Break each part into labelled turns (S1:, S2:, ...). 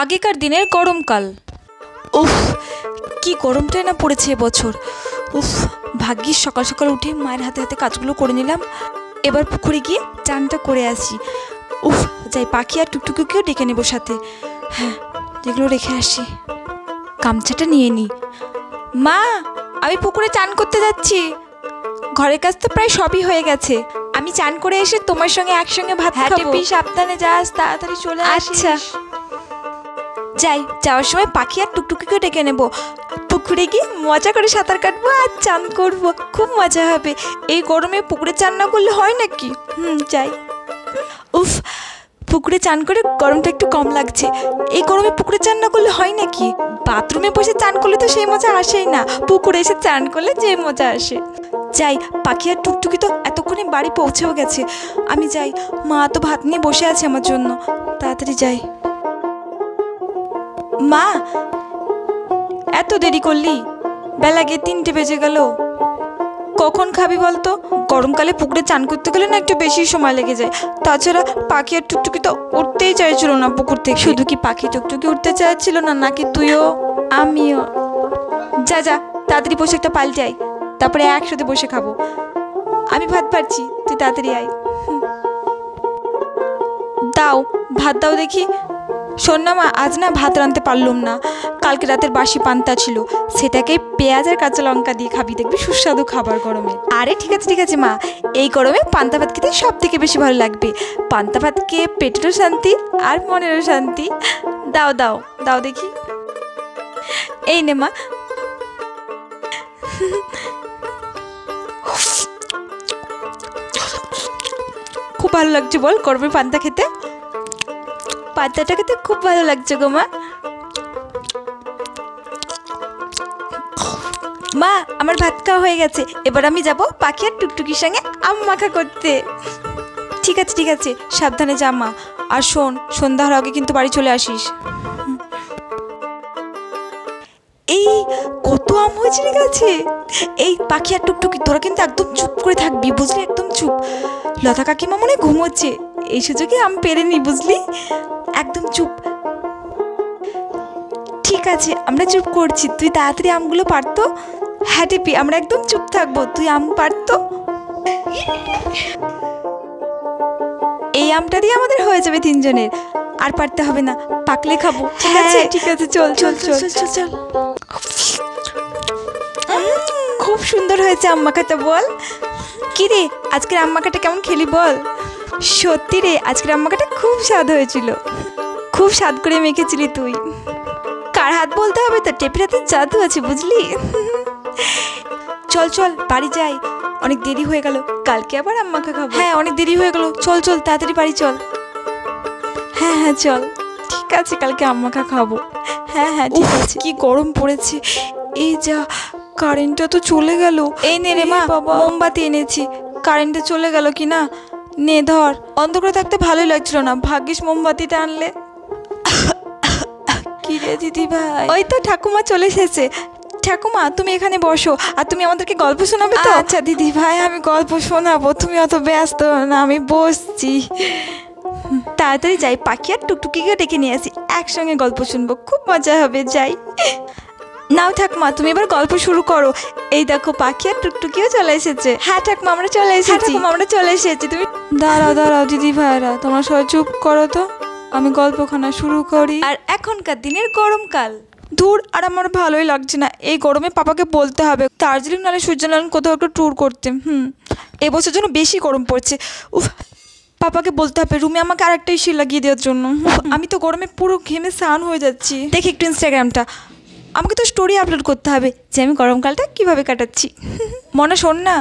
S1: আগেকার দিনের গরমকাল। উফ, কি গরমটাই না পড়েছে এবছর। উফ, ভাগ্যিস সকাল সকাল উঠে মায়ের হাতে হাতে কাজগুলো করে নিলাম। এবার পুকুরে গিয়ে চানটা করে আসি। উফ, যাই পাখি আর টুকটুকিকেও ডেকে নেবো সাথে। হ্যাঁ, এগুলো রেখে আসি। গামছাটা নিয়ে নিই। মা, আমি পুকুরে চান করতে যাচ্ছি। ঘরের কাজ তো প্রায় সবই হয়ে গেছে। আমি চান করে এসে তোমার সঙ্গে একসঙ্গে ভাত খাবো। সাবধানে যাস, তাড়াতাড়ি চলে আসিস। আচ্ছা। যাই, যাওয়ার সময় পাখি আর টুকটুকিকে ডেকে নেবো। পুকুরে গিয়ে মজা করে সাঁতার কাটবো আর চান করবো, খুব মজা হবে। এই গরমে পুকুরে চান না করলে হয় নাকি? যাই। উফ, পুকুরে চান করে গরমটা একটু কম লাগছে। এই গরমে পুকুরে চান না করলে হয় নাকি? বাথরুমে বসে চান করলে তো সেই মজা আসেই না, পুকুরে এসে চান করলে যে মজা আসে। যাই, পাখি আর টুকটুকি তো এতক্ষণে বাড়ি পৌঁছেও গেছে। আমি যাই, মা তো ভাত নিয়ে বসে আছে আমার জন্য। তাড়াতাড়ি যাই। মা, এত দেরি করলি? বেলা গিয়ে 3টে বেজে গেল। কখন খাবি বলতো? গরমকালে পুকুরে চান করতে গেলে না একটু বেশি সময় লেগে যায়। তাছাড়া পাখি আর টুকটুকি তো উঠতেই চাইছিল না পুকুর থেকে। শুধু কি পাখি টুকটুকি উঠতে চাইছিল না, নাকি তুইও আমিও? যা যা, তাড়াতাড়ি পোশাকটা পাল্টাই, তারপরে একসাথে বসে খাবো। আমি ভাত পারছি, তুই তাড়াতাড়ি আয়। দাও, ভাত দাও দেখি। শোন না মা, আজ না ভাত রাঁধতে পারলাম না। কালকে রাতের বাসি পান্তা ছিল, সেটাকে পেঁয়াজ আর কাঁচা লঙ্কা দিয়ে খাবি, দেখবি সুস্বাদু খাবার গরমে। আরে ঠিক আছে মা, এই গরমে পান্তা ভাত খেতে সব থেকে বেশি ভালো লাগবে। পান্তা ভাত খেয়ে পেটেরও শান্তি আর মনেরও শান্তি। দাও দাও দাও দেখি। এই নে মা। খুব ভালো লাগছে বল গরমে পান্তা খেতে? পান্তাটা খেতে খুব ভালো লাগছে গো মা। মা, আমার ভাত খাওয়া হয়ে গেছে। এবার আমি যাব পাখি আর টুকটুকির সঙ্গে আম মাখা করতে। ঠিক আছে, সাবধানে যা মা। আর শোন, সন্ধ্যা হওয়ার আগে কিন্তু বাড়ি চলে আসিস। এই কত আম হয়েছে রে গাছে। এই পাখি আর টুকটুকি, তোরা কিন্তু একদম চুপ করে থাকবি, বুঝলি? একদম চুপ। লতা কাকিমা মনে ঘুমোচ্ছে, এই সুযোগে আম পেরে নি, বুঝলি? একদম চুপ। ঠিক আছে, আমরা চুপ করছি, তুই তাড়াতাড়ি আমগুলো পারতো। হ্যাঁ টিপি, আমরা একদম চুপ থাকবো, তুই আম পারতো। এই আমটা দিয়ে আমাদের হয়ে যাবে 3জনের, আর পারতে হবে না, পাকলে খাবো। ঠিক আছে চল চল চল চল চল। খুব সুন্দর হয়েছে আম মাখাটা, বল? কি রে, আজকের আম মাখাটা কেমন খেলি বল? সত্যি রে, আজকের আম মাখাটা খুব স্বাদ হয়েছিল। খুব স্বাদ করে মেখেছিলি তুই। কার হাত বলতে হবে তো, টেপির হাতে জাদু আছে, বুঝলি? চল চল বাড়ি যাই, অনেক দেরি হয়ে গেল, কালকে আবার আম মাখা খাবো। হ্যাঁ, অনেক দেরি হয়ে গেল, চল চল তাড়াতাড়ি বাড়ি চল। হ্যাঁ চল, ঠিক আছে, কালকে আম মাখা খাবো। হ্যাঁ ঠিক আছে। কি গরম পড়েছে। এই যা, কারেন্টটা তো চলে গেল। এই নে রে মা, মোমবাতি এনেছি। কারেন্টটা চলে গেল কি না, নে ধর। অন্ধকারে থাকতে ভালোই লাগছিল না, ভাগ্যিস মোমবাতিটা আনলে। কি রে দিদি ভাই? ওই তো ঠাকুমা চলে এসেছে। ঠাকুমা, তুমি এখানে বসো, আর তুমি আমাদেরকে গল্প শোনাবে তো? আচ্ছা দিদি ভাই, আমি গল্প শোনাবো, তুমি অত ব্যস্ত না, আমি বসছি। তাড়াতাড়ি যাই, পাখি আর টুকটুকিকে ডেকে নিয়ে আসি, একসঙ্গে গল্প শুনবো, খুব মজা হবে। যাই। নাও ঠাকুমা, তুমি এবার গল্প শুরু করো। এই দেখো, পাখি আর টুকটুকিও চলে এসেছে। হ্যাঁ ঠাকুমা, আমরা চলে এসেছি। তুমি দাঁড়াও দিদি ভাইরা, তোমরা সবাই চুপ করো তো, আমি গল্পখানা শুরু করি। আর এখনকার দিনের গরমকাল। দূর, আর আমার ভালোই লাগছে না এই গরমে। পাপাকে বলতে হবে দার্জিলিং নাহলে সুইজারল্যান্ড কোথাও একটু ট্যুর করতে। এবছর জন্য বেশি গরম পড়ছে। উফ, পাপাকে বলতে হবে রুমে আমাকে আরেকটা এসি লাগিয়ে দেওয়ার জন্য। আমি তো গরমে পুরো ঘেমে স্নান হয়ে যাচ্ছি। দেখি একটু ইনস্টাগ্রামটা, আমাকে তো স্টোরি আপলোড করতে হবে যে আমি গরমকালটা কীভাবে কাটাচ্ছি। মনে শোন না,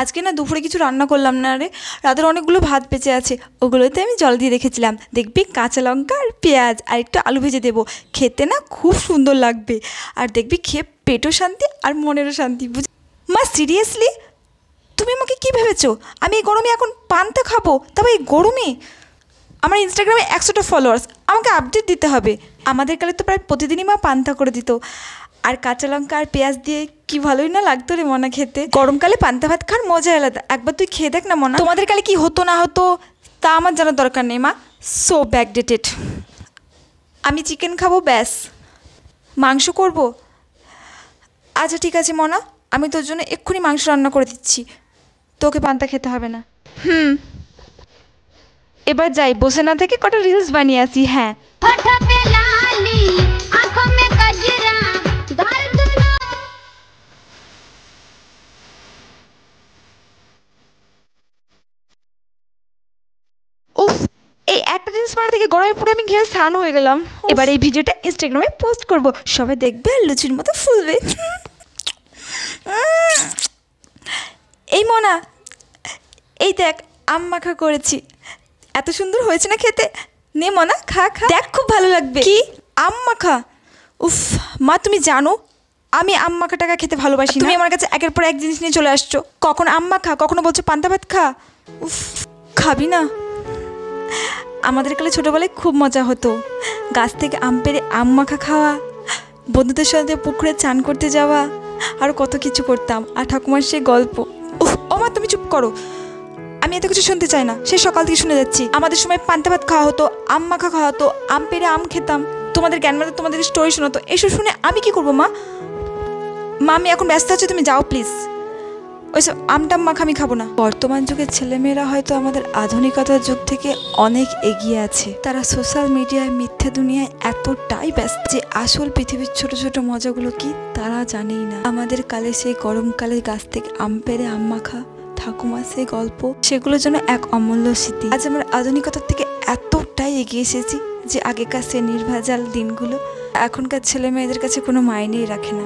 S1: আজকে না দুপুরে কিছু রান্না করলাম না রে, রাতের অনেকগুলো ভাত বেঁচে আছে, ওগুলোতে আমি জল দিয়ে রেখেছিলাম। দেখবি কাঁচা লঙ্কা আর পেঁয়াজ আর একটু আলু ভেজে দেবো, খেতে না খুব সুন্দর লাগবে। আর দেখবি খেয়ে পেটও শান্তি আর মনেরও শান্তি। মা সিরিয়াসলি, তুমি আমাকে কী ভেবেছো? আমি এই গরমে এখন পান্তা খাবো? তবে এই গরমে? আমার ইনস্টাগ্রামে 100টা ফলোয়ার্স, আমাকে আপডেট দিতে হবে। আমাদের কালে তো প্রায় প্রতিদিনই মা পান্তা করে দিত, আর কাঁচা লঙ্কা আর পেঁয়াজ দিয়ে কি ভালোই না লাগতো রে মনা খেতে। গরমকালে পান্তা ভাত খাওয়ার মজা আলাদা, একবার তুই খেয়ে দেখ না মনা। তোমাদের কালে কি হতো না হতো তা আমার জানার দরকার নেই মা, সো ব্যাকডেটেড। আমি চিকেন খাবো, ব্যাস। মাংস করব? আচ্ছা ঠিক আছে মনা, আমি তোর জন্য এক্ষুনি মাংস রান্না করে দিচ্ছি, তোকে পান্তা খেতে হবে না। এবার যাই, বসে না থেকে কটা রিলস বানিয়ে আসি। হ্যাঁ উফ, এই একটা রিলস বানা থেকে গরমে পুরো আমি ঘেমে স্নান হয়ে গেলাম। এবার এই ভিডিওটা ইনস্টাগ্রামে পোস্ট করব, সবাই দেখবে আর লুচির মতো ফুলবে। এই মনা, এই দেখ আম মাখা করেছি, এত সুন্দর হয়েছে না খেতে? নে মনা, খা খা, দেখ খুব ভালো লাগবে। কি আম মাখা? উফ মা, তুমি জানো আমি আম মাখা টাকা খেতে ভালোবাসি। তুমি আমার কাছে একের পর এক জিনিস নিয়ে চলে আসছো, কখনো আম মাখা, কখনো বলছো পান্তা ভাত খা। উফ, খাবি না? আমাদের কালে ছোটোবেলায় খুব মজা হতো, গাছ থেকে আম পেড়ে আম মাখা খাওয়া, বন্ধুদের সাথে পুকুরে চান করতে যাওয়া, আর কত কিছু করতাম। আর ঠাকুমার সে গল্প। উফ ও মা, তুমি চুপ করো, আমি এত কিছু শুনতে চাই না, সে সকাল থেকে শুনে যাচ্ছি। আমাদের সময় পান্তা ভাত খাওয়া হতো, আম মাখা খাওয়া হতো, আম পেড়ে আম খেতাম, তোমাদের জ্ঞানমাতা তোমাদের স্টোরি শোনাতো। এসব শুনে আমি কি করবো মা? মা আমি এখন ব্যস্ত আছি, তুমি যাও প্লিজ, ওইসব আমটাম মাখা আমি খাবো না। বর্তমান যুগের ছেলেমেয়েরা হয়তো আমাদের আধুনিকতার যুগ থেকে অনেক এগিয়ে আছে, তারা সোশ্যাল মিডিয়ায়, মিথ্যা দুনিয়ায় এতটাই ব্যস্ত যে আসল পৃথিবীর ছোট ছোট মজাগুলো কি তারা জানেই না। আমাদের কালে সেই গরমকালে গাছ থেকে আম পেড়ে আম মাখা, ঠাকুমা সেই গল্প, সেগুলো যেন এক অমূল্য স্মৃতি। আজ আমরা আধুনিকতার থেকে এতটাই এগিয়ে এসেছি যে আগেকার সে নির্ভেজাল দিনগুলো এখনকার ছেলে মেয়েদের কাছে কোনো মাইনেই রাখে না।